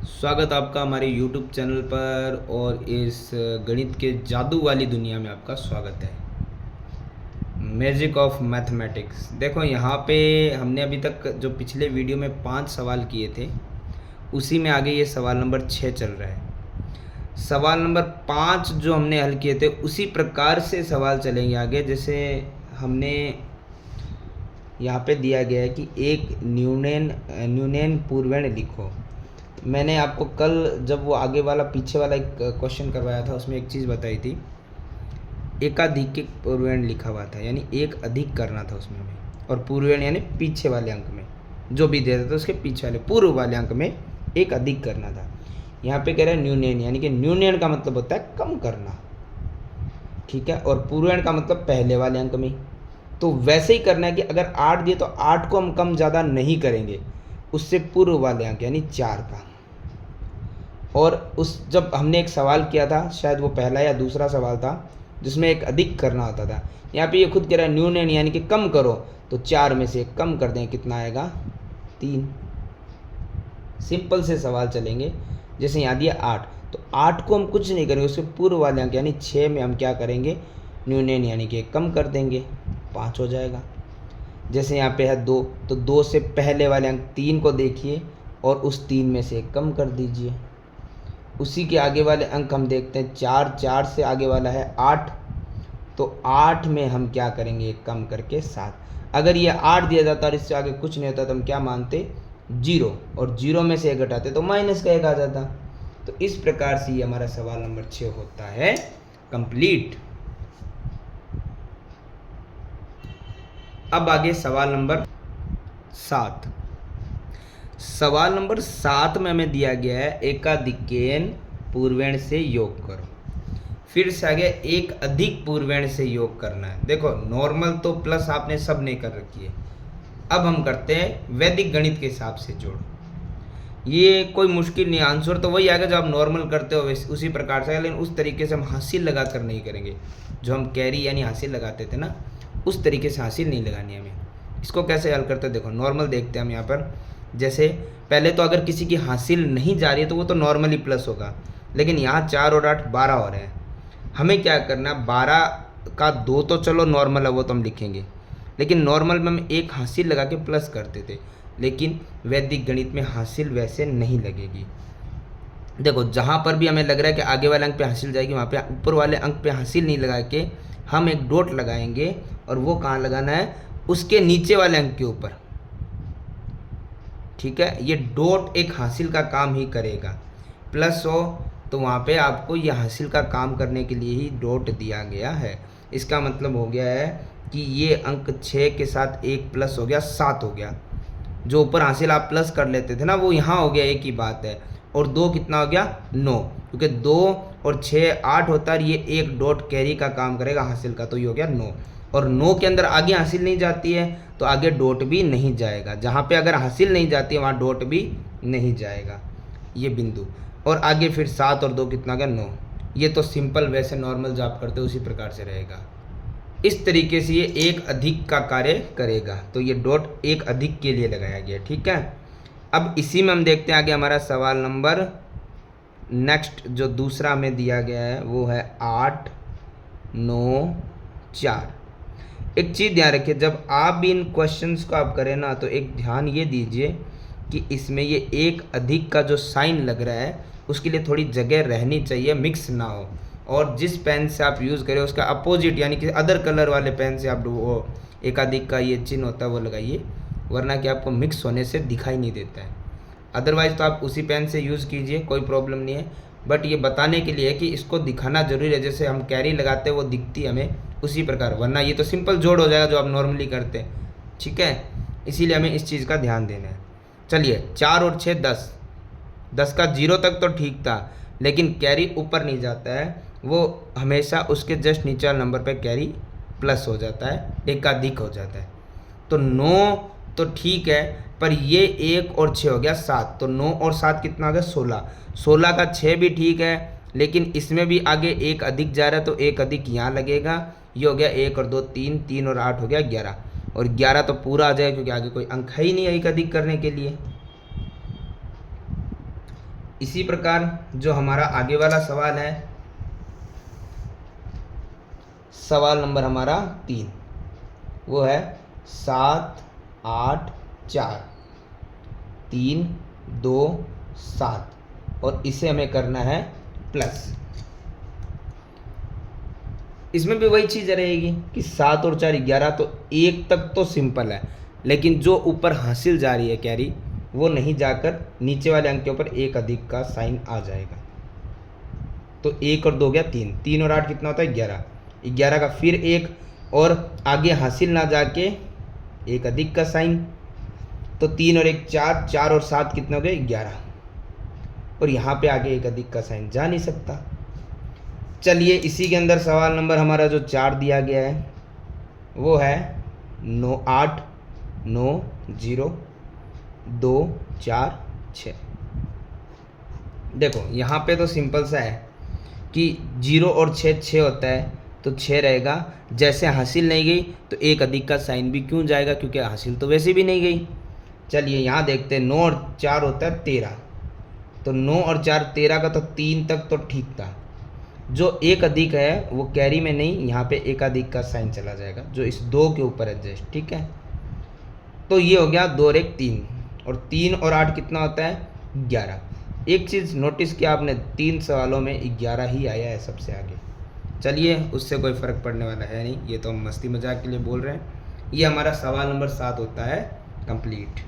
स्वागत आपका हमारे YouTube चैनल पर और इस गणित के जादू वाली दुनिया में आपका स्वागत है। Magic of mathematics. देखो यहाँ पे हमने अभी तक जो पिछले वीडियो में 5 सवाल किए थे उसी में आगे ये सवाल नंबर 6 चल रहा है। सवाल नंबर 5 जो हमने हल किए थे उसी प्रकार से सवाल चलेंगे आगे। जैसे हमने यहाँ पे दिया गया है कि एक न्यूनैन पूर्वेण लिखो। मैंने आपको कल जब वो आगे वाला पीछे वाला एक क्वेश्चन करवाया था उसमें एक चीज़ बताई थी, एकाधिक पूर्वेण लिखा हुआ था, यानी एक अधिक करना था उसमें हमें। और पूर्वेण यानी पीछे वाले अंक में जो भी दे था उसके पीछे वाले पूर्व वाले अंक में एक अधिक करना था। यहाँ पे कह रहा है न्यूनैन, यानी कि न्यूनैन का मतलब होता है कम करना, ठीक है। और पूर्वेण का मतलब पहले वाले अंक में। तो वैसे ही करना है कि अगर 8 दिए तो 8 को हम कम ज़्यादा नहीं करेंगे, उससे पूर्व वाले अंक यानी 4 का। और उस जब हमने एक सवाल किया था, शायद वो पहला या दूसरा सवाल था, जिसमें एक अधिक करना होता था। यहाँ पे ये खुद कह रहा है न्यूनैन यानी कि कम करो, तो 4 में से कम कर दें, कितना आएगा 3। सिंपल से सवाल चलेंगे। जैसे यहाँ दिया 8, तो 8 को हम कुछ नहीं करेंगे, उसके पूर्व वाले अंक यानी 6 में हम क्या करेंगे, न्यूनैन यानी कि कम कर देंगे, 5 हो जाएगा। जैसे यहाँ पे है 2, तो 2 से पहले वाले अंक 3 को देखिए और उस 3 में से कम कर दीजिए। उसी के आगे वाले अंक हम देखते हैं 4, 4 से आगे वाला है 8, तो 8 में हम क्या करेंगे, कम करके 7। अगर ये 8 दिया जाता और इससे आगे कुछ नहीं होता तो हम क्या मानते, 0, और 0 में से 1 घटाते तो माइनस का 1 आ जाता। तो इस प्रकार से ये हमारा सवाल नंबर 6 होता है कंप्लीट। अब आगे सवाल नंबर 7। सवाल नंबर 7 में हमें दिया गया है एकाधिकेन पूर्वेण से योग करो। फिर से आगे एक अधिक पूर्वेण से योग करना है। देखो नॉर्मल तो प्लस आपने सब नहीं कर रखी है। अब हम करते हैं वैदिक गणित के हिसाब से जोड़। ये कोई मुश्किल नहीं, आंसर तो वही आएगा जो आप नॉर्मल करते हो उसी प्रकार से, लेकिन उस तरीके से हम हासिल लगा कर नहीं करेंगे। जो हम कैरी यानी हासिल लगाते थे ना, उस तरीके से हासिल नहीं लगानी हमें। इसको कैसे हल करते हैं, देखो नॉर्मल देखते हैं हम यहाँ पर। जैसे पहले तो अगर किसी की हासिल नहीं जा रही है तो वो तो नॉर्मली प्लस होगा, लेकिन यहाँ 4 और 8 12 हो रहे हैं। हमें क्या करना है, 12 का 2 तो चलो नॉर्मल है, वो तो हम लिखेंगे, लेकिन नॉर्मल में हम एक हासिल लगा के प्लस करते थे, लेकिन वैदिक गणित में हासिल वैसे नहीं लगेगी। देखो जहाँ पर भी हमें लग रहा है कि आगे वाले अंक पे हासिल जाएगी, वहाँ पे ऊपर वाले अंक पे हासिल नहीं लगा के हम एक डॉट लगाएंगे, और वो कहाँ लगाना है, उसके नीचे वाले अंक के ऊपर, ठीक है। ये डॉट एक हासिल का काम ही करेगा। प्लस हो तो वहाँ पे आपको ये हासिल का काम करने के लिए ही डॉट दिया गया है। इसका मतलब हो गया है कि ये अंक 6 के साथ एक प्लस हो गया, 7 हो गया। जो ऊपर हासिल आप प्लस कर लेते थे ना, वो यहाँ हो गया, एक ही बात है। और 2 कितना हो गया, 9, क्योंकि 2 और 6 8 होता है, ये एक डॉट कैरी का काम करेगा हासिल का, तो ये हो गया 9। और 9 के अंदर आगे हासिल नहीं जाती है तो आगे डॉट भी नहीं जाएगा। जहाँ पे अगर हासिल नहीं जाती है वहाँ डॉट भी नहीं जाएगा, ये बिंदु। और आगे फिर 7 और 2 कितना गया, 9। ये तो सिंपल वैसे नॉर्मल जो आप करते हो उसी प्रकार से रहेगा। इस तरीके से ये एक अधिक का कार्य करेगा, तो ये डॉट एक अधिक के लिए लगाया गया, ठीक है। अब इसी में हम देखते हैं आगे हमारा सवाल नंबर नेक्स्ट जो दूसरा हमें दिया गया है वो है 8 9 4। एक चीज़ ध्यान रखिए, जब आप भी इन क्वेश्चंस को आप करें ना, तो एक ध्यान ये दीजिए कि इसमें ये एक अधिक का जो साइन लग रहा है उसके लिए थोड़ी जगह रहनी चाहिए, मिक्स ना हो। और जिस पेन से आप यूज़ करें उसका अपोजिट यानी कि अदर कलर वाले पेन से आप वो एकाधिक का ये चिन्ह होता है वो लगाइए, वरना कि आपको मिक्स होने से दिखाई नहीं देता है। अदरवाइज़ तो आप उसी पेन से यूज़ कीजिए, कोई प्रॉब्लम नहीं है। बट ये बताने के लिए है कि इसको दिखाना जरूरी है, जैसे हम कैरी लगाते हैं वो दिखती है हमें उसी प्रकार, वरना ये तो सिंपल जोड़ हो जाएगा जो आप नॉर्मली करते हैं, ठीक है। इसीलिए हमें इस चीज़ का ध्यान देना है। चलिए 4 और 6 10, 10 का 0 तक तो ठीक था, लेकिन कैरी ऊपर नहीं जाता है, वो हमेशा उसके जस्ट नीचे वाले नंबर पे कैरी प्लस हो जाता है, एकाधिक हो जाता है। तो 9 तो ठीक है, पर ये 1 और 6 हो गया 7, तो 9 और 7 कितना हो गया 16। 16 का 6 भी ठीक है, लेकिन इसमें भी आगे एक अधिक जा रहा है, तो एक अधिक यहाँ लगेगा। ये हो गया 1 और 2 3, 3 और 8 हो गया 11, और 11 तो पूरा आ जाएगा क्योंकि आगे कोई अंक है ही नहीं एक अधिक करने के लिए। इसी प्रकार जो हमारा आगे वाला सवाल है, सवाल नंबर हमारा 3, वो है 7 8 4 3 2 7 और इसे हमें करना है प्लस। इसमें भी वही चीज़ रहेगी कि 7 और 4 11, तो 1 तक तो सिंपल है, लेकिन जो ऊपर हासिल जा रही है कैरी, वो नहीं जाकर नीचे वाले अंक के ऊपर 1 अधिक का साइन आ जाएगा। तो 1 और 2 गया 3, 3 और 8 कितना होता है 11, 11 का फिर 1 और आगे हासिल ना जाके 1 अधिक का साइन, तो 3 और 1 4, 4 और 7 कितना हो गया 11, और यहाँ पे आगे 1 अधिक का साइन जा नहीं सकता। चलिए इसी के अंदर सवाल नंबर हमारा जो 4 दिया गया है वो है 8 9 0 2 4 6। देखो यहाँ पे तो सिंपल सा है कि 0 और 6 6 होता है, तो 6 रहेगा। जैसे हासिल नहीं गई तो 1 अधिक का साइन भी क्यों जाएगा, क्योंकि हासिल तो वैसे भी नहीं गई। चलिए यहाँ देखते हैं, 9 और 4 होता है 13, तो 9 और 4 13 का, तो 3 तक तो ठीक था। जो 1 अधिक है वो कैरी में नहीं, यहाँ पे 1 अधिक का साइन चला जाएगा जो इस 2 के ऊपर एडजस्ट, ठीक है। तो ये हो गया 2 और 1 3, और 3 और 8 कितना होता है 11। एक चीज़ नोटिस किया आपने, 3 सवालों में 11 ही आया है सबसे आगे। चलिए उससे कोई फ़र्क पड़ने वाला है नहीं, ये तो हम मस्ती मजाक के लिए बोल रहे हैं। ये हमारा सवाल नंबर 7 होता है कंप्लीट।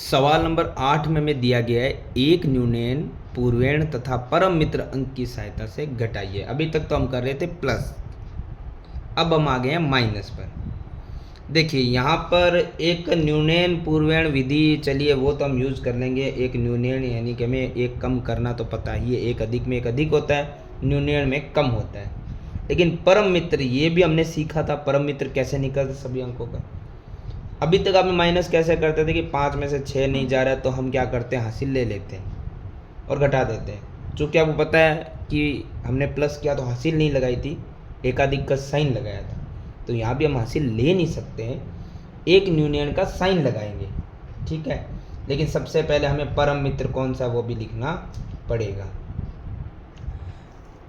सवाल नंबर 8 में हमें दिया गया है, एक न्यूनयन पूर्वेण तथा परम मित्र अंक की सहायता से घटाइए। अभी तक तो हम कर रहे थे प्लस, अब हम आ गए हैं माइनस पर। देखिए यहाँ पर एक न्यूनयन पूर्वेण विधि, चलिए वो तो हम यूज़ कर लेंगे। एक न्यूनयन यानी कि हमें एक कम करना तो पता ही है, एक अधिक में एक अधिक होता है, न्यूनयन में कम होता है। लेकिन परम मित्र ये भी हमने सीखा था, परम मित्र कैसे निकलते सभी अंकों का। अभी तक आपने माइनस कैसे करते थे कि 5 में से 6 नहीं जा रहा है, तो हम क्या करते हैं हासिल ले लेते हैं और घटा देते हैं। चूँकि आपको पता है कि हमने प्लस किया तो हासिल नहीं लगाई थी, एक अधिक का साइन लगाया था, तो यहाँ भी हम हासिल ले नहीं सकते हैं, एक न्यूनयन का साइन लगाएंगे, ठीक है। लेकिन सबसे पहले हमें परम मित्र कौन सा वो भी लिखना पड़ेगा।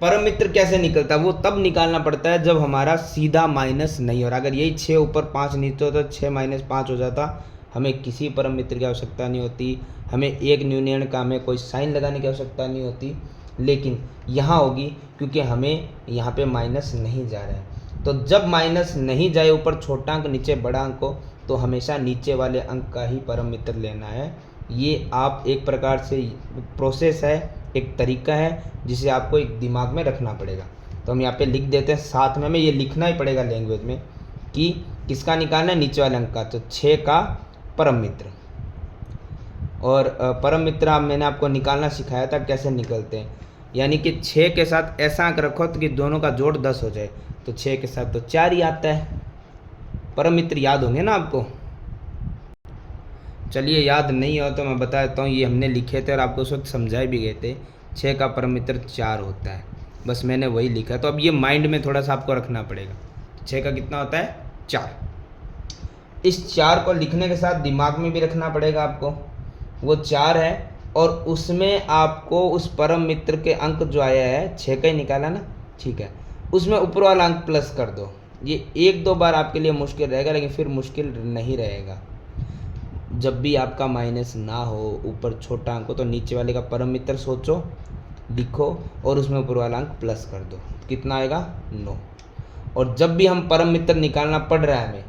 परम मित्र कैसे निकलता है, वो तब निकालना पड़ता है जब हमारा सीधा माइनस नहीं हो रहा। अगर यही 6 ऊपर 5 नीचे होता तो 6 माइनस 5 हो जाता, हमें किसी परम मित्र की आवश्यकता नहीं होती, हमें एक न्यूनयन का हमें कोई साइन लगाने की आवश्यकता नहीं होती। लेकिन यहाँ होगी क्योंकि हमें यहाँ पे माइनस नहीं जा रहा है। तो जब माइनस नहीं जाए, ऊपर छोटा अंक नीचे बड़ा अंक हो, तो हमेशा नीचे वाले अंक का ही परम मित्र लेना है। ये आप एक प्रकार से प्रोसेस है, एक तरीका है जिसे आपको एक दिमाग में रखना पड़ेगा। तो हम यहाँ पे लिख देते हैं, साथ में हमें ये लिखना ही पड़ेगा लैंग्वेज में कि किसका निकालना है, नीचे वाले अंक का, तो 6 का परम मित्र। और परम मित्र मैंने आपको निकालना सिखाया था कैसे निकलते हैं, यानी कि 6 के साथ ऐसा अंक रखो तो कि दोनों का जोड़ 10 हो जाए, तो 6 के साथ तो 4 ही आता है। परम मित्र याद होंगे ना आपको। चलिए याद नहीं हो तो मैं बता देता हूँ, ये हमने लिखे थे और आपको उस वक्त समझाए भी गए थे। 6 का परम मित्र 4 होता है, बस मैंने वही लिखा। तो अब ये माइंड में थोड़ा सा आपको रखना पड़ेगा, 6 का कितना होता है 4। इस 4 को लिखने के साथ दिमाग में भी रखना पड़ेगा आपको, वो 4 है और उसमें आपको उस परम मित्र के अंक जो आया है 6 का ही निकाला ना, ठीक है, उसमें ऊपर वाला अंक प्लस कर दो। ये 1-2 बार आपके लिए मुश्किल रहेगा, लेकिन फिर मुश्किल नहीं रहेगा। जब भी आपका माइनस ना हो, ऊपर छोटा अंक हो, तो नीचे वाले का परम मित्र सोचो, लिखो और उसमें ऊपर वाला अंक प्लस कर दो, कितना आएगा 9। और जब भी हम परम मित्र निकालना पड़ रहा है हमें,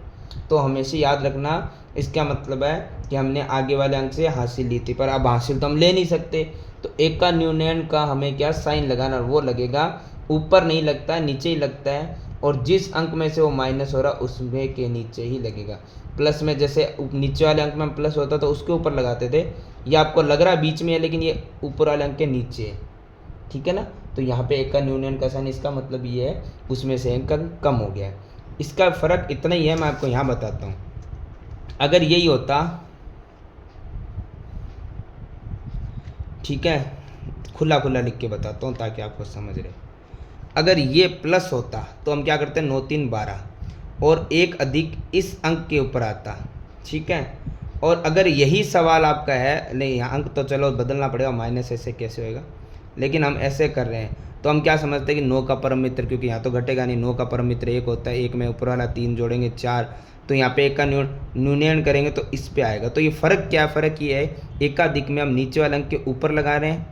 तो हमेशा याद रखना इसका मतलब है कि हमने आगे वाले अंक से हासिल ली थी, पर अब हासिल तो हम ले नहीं सकते, तो एक का न्यूनयन का हमें क्या साइन लगाना, और वो लगेगा ऊपर नहीं लगता है, नीचे ही लगता है, और जिस अंक में से वो माइनस हो रहा उसमें के नीचे ही लगेगा। प्लस में जैसे नीचे वाले अंक में प्लस होता तो उसके ऊपर लगाते थे, ये आपको लग रहा है बीच में है, लेकिन ये ऊपर वाले अंक के नीचे है, ठीक है ना। तो यहाँ पे एक का न्यूनयन का साइन, इसका मतलब ये है उसमें से एक अंक कम हो गया है। इसका फ़र्क इतना ही है, मैं आपको यहाँ बताता हूँ। अगर यही होता, ठीक है, खुला खुला लिख के बताता हूँ ताकि आपको समझ रहे। अगर ये प्लस होता तो हम क्या करते हैं, 9 3 12 और एक अधिक इस अंक के ऊपर आता, ठीक है। और अगर यही सवाल आपका है, नहीं यहाँ अंक तो चलो बदलना पड़ेगा, माइनस ऐसे कैसे होएगा, लेकिन हम ऐसे कर रहे हैं तो हम क्या समझते हैं कि 9 का परम मित्र, क्योंकि यहाँ तो घटेगा नहीं, 9 का परम मित्र 1 होता है, 1 में ऊपर वाला 3 जोड़ेंगे 4, तो यहाँ पे 1 का न्यूनयन करेंगे तो इस पे आएगा। तो ये फ़र्क क्या है, फ़र्क ये है एकाधिक में हम नीचे वाले अंक के ऊपर लगा रहे हैं,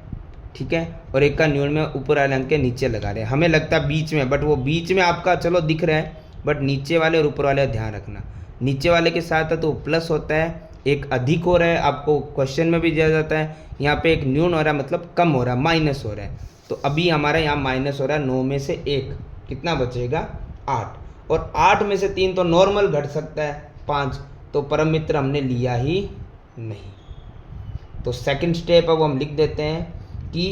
ठीक है, और 1 का न्यून में ऊपर वाले अंक के नीचे लगा रहे हैं। हमें लगता है बीच में, बट वो बीच में आपका चलो दिख रहा है, बट नीचे वाले और ऊपर वाले ध्यान रखना, नीचे वाले के साथ है तो प्लस होता है, एक अधिक हो रहा है, आपको क्वेश्चन में भी दिया जाता है, यहाँ पे एक न्यून हो रहा है मतलब कम हो रहा है, माइनस हो रहा है। तो अभी हमारा यहाँ माइनस हो रहा है, 9 में से 1 कितना बचेगा 8, और 8 में से 3 तो नॉर्मल घट सकता है 5, तो परम मित्र हमने लिया ही नहीं। तो सेकंड स्टेप अब हम लिख देते हैं कि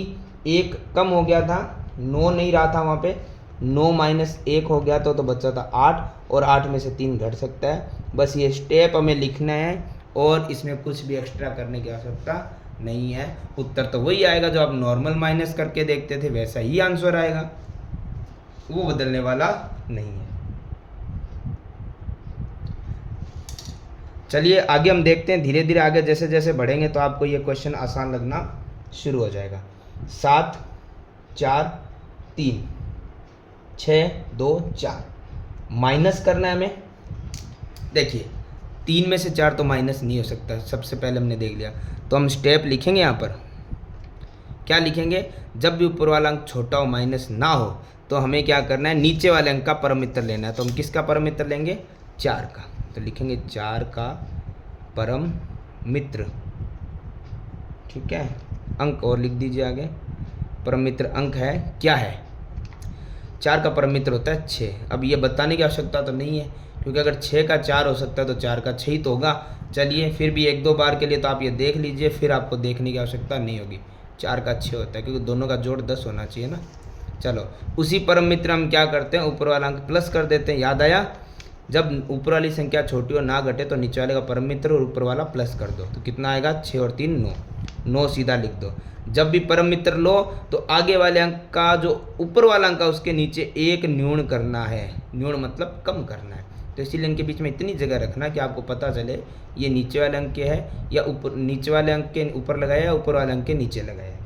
1 कम हो गया था, 9 नहीं रहा था वहाँ पे, 9 माइनस 1 हो गया तो बचा था 8, और 8 में से 3 घट सकता है। बस ये स्टेप हमें लिखना है और इसमें कुछ भी एक्स्ट्रा करने की आवश्यकता नहीं है। उत्तर तो वही आएगा जो आप नॉर्मल माइनस करके देखते थे, वैसा ही आंसर आएगा, वो बदलने वाला नहीं है। चलिए आगे हम देखते हैं, धीरे धीरे आगे जैसे जैसे बढ़ेंगे तो आपको ये क्वेश्चन आसान लगना शुरू हो जाएगा। 7 4 3 6 2 4 माइनस करना है हमें। देखिए 3 में से 4 तो माइनस नहीं हो सकता, सबसे पहले हमने देख लिया, तो हम स्टेप लिखेंगे यहाँ पर, क्या लिखेंगे, जब भी ऊपर वाला अंक छोटा हो माइनस ना हो तो हमें क्या करना है, नीचे वाले अंक का परम मित्र लेना है। तो हम किसका परम मित्र लेंगे, 4 का, तो लिखेंगे 4 का परम मित्र, ठीक है, अंक और लिख दीजिए आगे, परम मित्र अंक है क्या है, 4 का परम मित्र होता है 6। अब ये बताने की आवश्यकता तो नहीं है, क्योंकि अगर 6 का 4 हो सकता है तो 4 का 6 ही तो होगा। चलिए फिर भी 1-2 बार के लिए तो आप ये देख लीजिए, फिर आपको देखने की आवश्यकता नहीं होगी, 4 का 6 होता है, क्योंकि दोनों का जोड़ 10 होना चाहिए ना। चलो उसी परम मित्र हम क्या करते हैं, ऊपर वाला अंक प्लस कर देते हैं। याद आया, जब ऊपर वाली संख्या छोटी और ना घटे तो नीचे वाले का परम मित्र और ऊपर वाला प्लस कर दो, तो कितना आएगा, 6 और 3 9, 9 सीधा लिख दो। जब भी परम मित्र लो तो आगे वाले अंक का जो ऊपर वाला अंक है उसके नीचे 1 न्यून करना है, न्यून मतलब कम करना है, तो इसीलिए इनके बीच में इतनी जगह रखना कि आपको पता चले ये नीचे वाले अंक के है या ऊपर, नीचे वाले अंक के ऊपर लगाया या ऊपर वाले अंक के नीचे लगाया,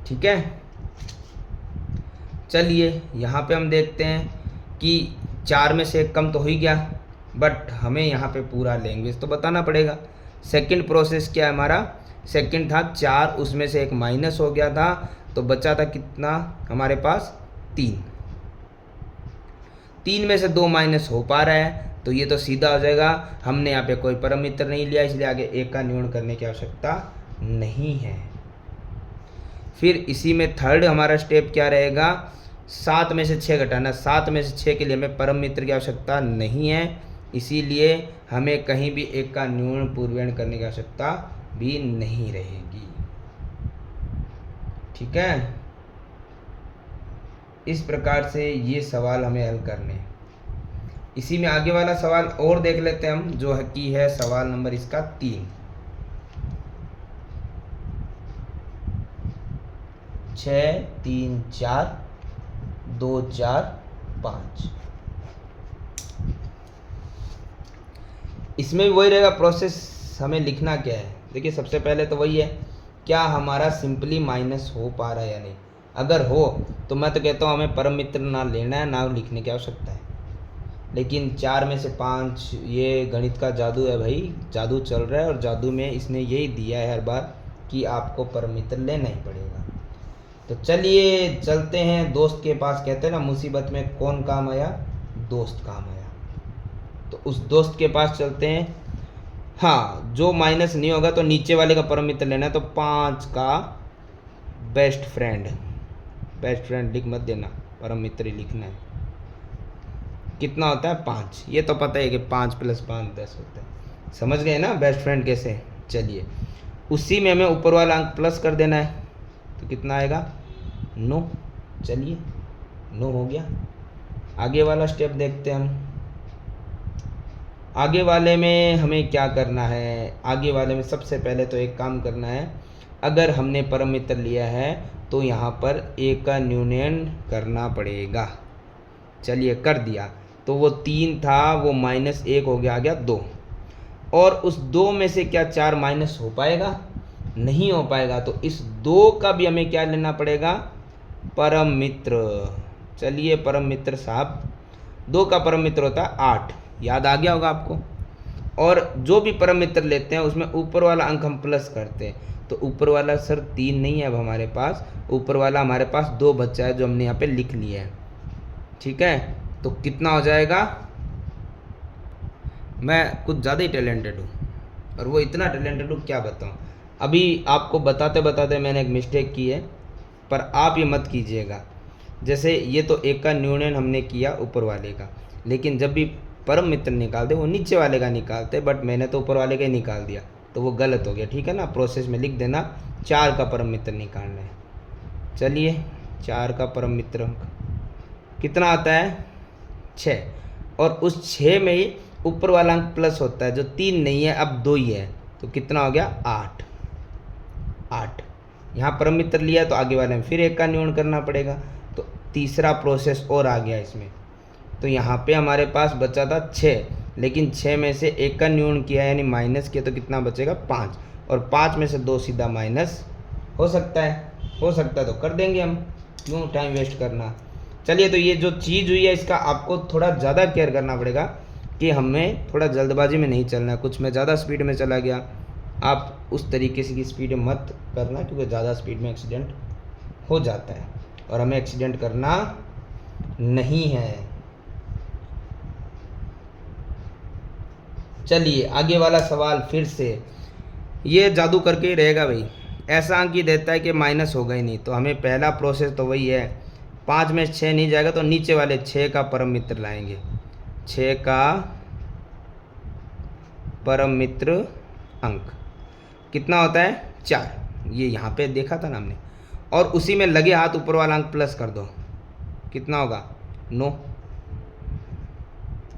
ठीक है। चलिए यहाँ पे हम देखते हैं कि 4 में से 1 कम तो हो ही गया, बट हमें यहाँ पे पूरा लैंग्वेज तो बताना पड़ेगा। सेकंड प्रोसेस क्या है हमारा, सेकंड था 4, उसमें से 1 माइनस हो गया था, तो बचा था कितना हमारे पास 3, 3 में से 2 माइनस हो पा रहा है तो ये तो सीधा हो जाएगा, हमने यहाँ पे कोई परम मित्र नहीं लिया, इसलिए आगे 1 का न्यून करने की आवश्यकता नहीं है। फिर इसी में थर्ड हमारा स्टेप क्या रहेगा, 7 में से 6 घटाना, 7 में से 6 के लिए हमें परम मित्र की आवश्यकता नहीं है, इसीलिए हमें कहीं भी 1 का न्यून पूर्वेण करने की आवश्यकता भी नहीं रहेगी, ठीक है। इस प्रकार से ये सवाल हमें हल करने हैं। इसी में आगे वाला सवाल और देख लेते हैं हम, जो है कि है सवाल नंबर इसका 3, 6 3 4 2 4 5। इसमें भी वही रहेगा प्रोसेस, हमें लिखना क्या है। देखिए सबसे पहले तो वही है, क्या हमारा सिंपली माइनस हो पा रहा है या नहीं, अगर हो तो मैं तो कहता हूँ हमें परम मित्र ना लेना है, ना लिखने की आवश्यकता है। लेकिन 4 में से 5, ये गणित का जादू है भाई, जादू चल रहा है, और जादू में इसने यही दिया है हर बार कि आपको परम मित्र लेना ही पड़ेगा। तो चलिए चलते हैं दोस्त के पास, कहते हैं ना मुसीबत में कौन काम आया, दोस्त काम आया, तो उस दोस्त के पास चलते हैं। हाँ, जो माइनस नहीं होगा तो नीचे वाले का परम मित्र लेना है, तो 5 का बेस्ट फ्रेंड, बेस्ट फ्रेंड लिख मत देना, परम मित्र ही लिखना है। कितना होता है 5, ये तो पता है कि 5 + 5 10 होता है, समझ गए ना बेस्ट फ्रेंड कैसे। चलिए उसी में हमें ऊपर वाला अंक प्लस कर देना है, तो कितना आएगा 9। चलिए 9 हो गया। आगे वाला स्टेप देखते हैं हम। आगे वाले में हमें क्या करना है, आगे वाले में सबसे पहले तो एक काम करना है, अगर हमने परम मित्र लिया है तो यहाँ पर 1 का न्यूनयन करना पड़ेगा। चलिए कर दिया, तो वो 3 था वो -1 हो गया, आ गया 2। और उस 2 में से क्या 4 माइनस हो पाएगा? नहीं हो पाएगा। तो इस 2 का भी हमें क्या लेना पड़ेगा? परम मित्र। चलिए परम मित्र साहब, 2 का परम मित्र होता है 8, याद आ गया होगा आपको। और जो भी परम मित्र लेते हैं उसमें ऊपर वाला अंक हम प्लस करते हैं। तो ऊपर वाला सर 3 नहीं है अब हमारे पास, ऊपर वाला हमारे पास 2 बचा है जो हमने यहाँ पे लिख लिया है। ठीक है, तो कितना हो जाएगा? मैं कुछ ज़्यादा ही टैलेंटेड हूँ, और वो इतना टैलेंटेड हूँ क्या बताऊँ। अभी आपको बताते बताते मैंने एक मिस्टेक की है, पर आप ये मत कीजिएगा। जैसे ये तो 1 का न्यूनयन हमने किया ऊपर वाले का, लेकिन जब भी परम मित्र निकालते वो नीचे वाले का निकालते, बट मैंने तो ऊपर वाले का ही निकाल दिया, तो वो गलत हो गया। ठीक है ना, प्रोसेस में लिख देना 4 का परम मित्र निकालना है। चलिए 4 का परम मित्र अंक कितना आता है? 6। और उस 6 में ही ऊपर वाला अंक प्लस होता है, जो 3 नहीं है अब 2 ही है, तो कितना हो गया? 8। यहाँ परम मित्र लिया तो आगे वाले में फिर 1 का न्यून करना पड़ेगा, तो तीसरा प्रोसेस और आ गया इसमें। तो यहाँ पे हमारे पास बचा था 6, लेकिन 6 में से 1 का न्यून किया यानी माइनस किया, तो कितना बचेगा? 5। और 5 में से 2 सीधा माइनस हो सकता है तो कर देंगे हम, क्यों टाइम वेस्ट करना। चलिए, तो ये जो चीज़ हुई है इसका आपको थोड़ा ज़्यादा केयर करना पड़ेगा कि हमें थोड़ा जल्दबाजी में नहीं चलना है। कुछ मैं ज़्यादा स्पीड में चला गया, आप उस तरीके से की स्पीड मत करना, क्योंकि ज़्यादा स्पीड में एक्सीडेंट हो जाता है और हमें एक्सीडेंट करना नहीं है। चलिए आगे वाला सवाल फिर से, ये जादू करके ही रहेगा भाई। ऐसा अंक ही देता है कि माइनस होगा ही नहीं, तो हमें पहला प्रोसेस तो वही है, 5 में 6 नहीं जाएगा तो नीचे वाले 6 का परम मित्र लाएंगे। 6 का परम मित्र अंक कितना होता है? 4। ये यहाँ पे देखा था ना हमने, और उसी में लगे हाथ ऊपर वाला अंक प्लस कर दो, कितना होगा? 9,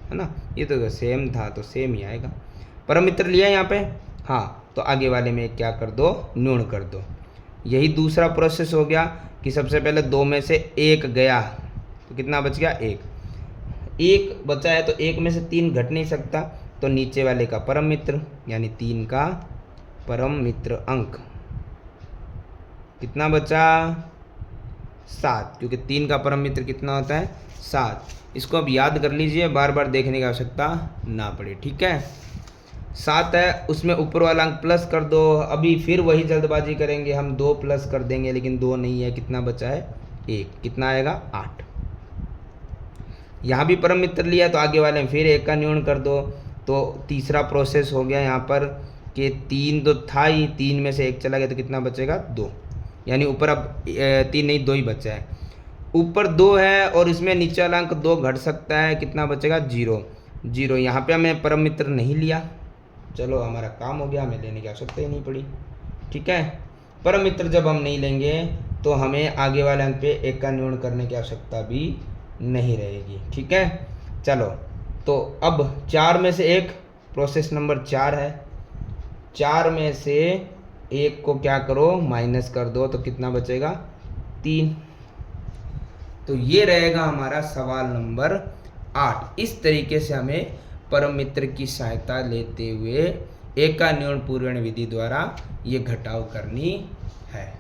है ना। ये तो सेम था तो सेम ही आएगा। परम मित्र लिया यहाँ पे, हाँ, तो आगे वाले में क्या कर दो? न्यून कर दो। यही दूसरा प्रोसेस हो गया कि सबसे पहले 2 में से 1 गया तो कितना बच गया? 1 बचा है, तो 1 में से 3 घट नहीं सकता, तो नीचे वाले का परम मित्र यानी 3 का परम मित्र अंक कितना बचा? 7, क्योंकि 3 का परम मित्र कितना होता है? 7। इसको अब याद कर लीजिए, बार बार देखने की आवश्यकता ना पड़े। ठीक है, 7 है, उसमें ऊपर वाला अंक प्लस कर दो। अभी फिर वही जल्दबाजी करेंगे हम, 2 प्लस कर देंगे, लेकिन 2 नहीं है, कितना बचा है? 1। कितना आएगा? 8। यहाँ भी परम मित्र लिया तो आगे वाले में फिर 1 का न्यून कर दो, तो तीसरा प्रोसेस हो गया यहाँ पर कि 3 तो था ही, 3 में से 1 चला गया तो कितना बचेगा? 2, यानी ऊपर अब 3 नहीं 2 ही बचा है। ऊपर 2 है और इसमें नीचे वाला अंक 2 घट सकता है, कितना बचेगा? 0। यहाँ पे हमें परम मित्र नहीं लिया, चलो हमारा काम हो गया, हमें लेने की आवश्यकता ही नहीं पड़ी। ठीक है, परम मित्र जब हम नहीं लेंगे तो हमें आगे वाले अंक पे 1 का न्यून करने की आवश्यकता भी नहीं रहेगी। ठीक है, चलो, तो अब 4 में से 1 प्रोसेस नंबर 4 है, 4 में से 1 को क्या करो? माइनस कर दो, तो कितना बचेगा? 3। तो ये रहेगा हमारा सवाल नंबर 8। इस तरीके से हमें परम मित्र की सहायता लेते हुए 1 का न्यून पूर्ण विधि द्वारा ये घटाव करनी है।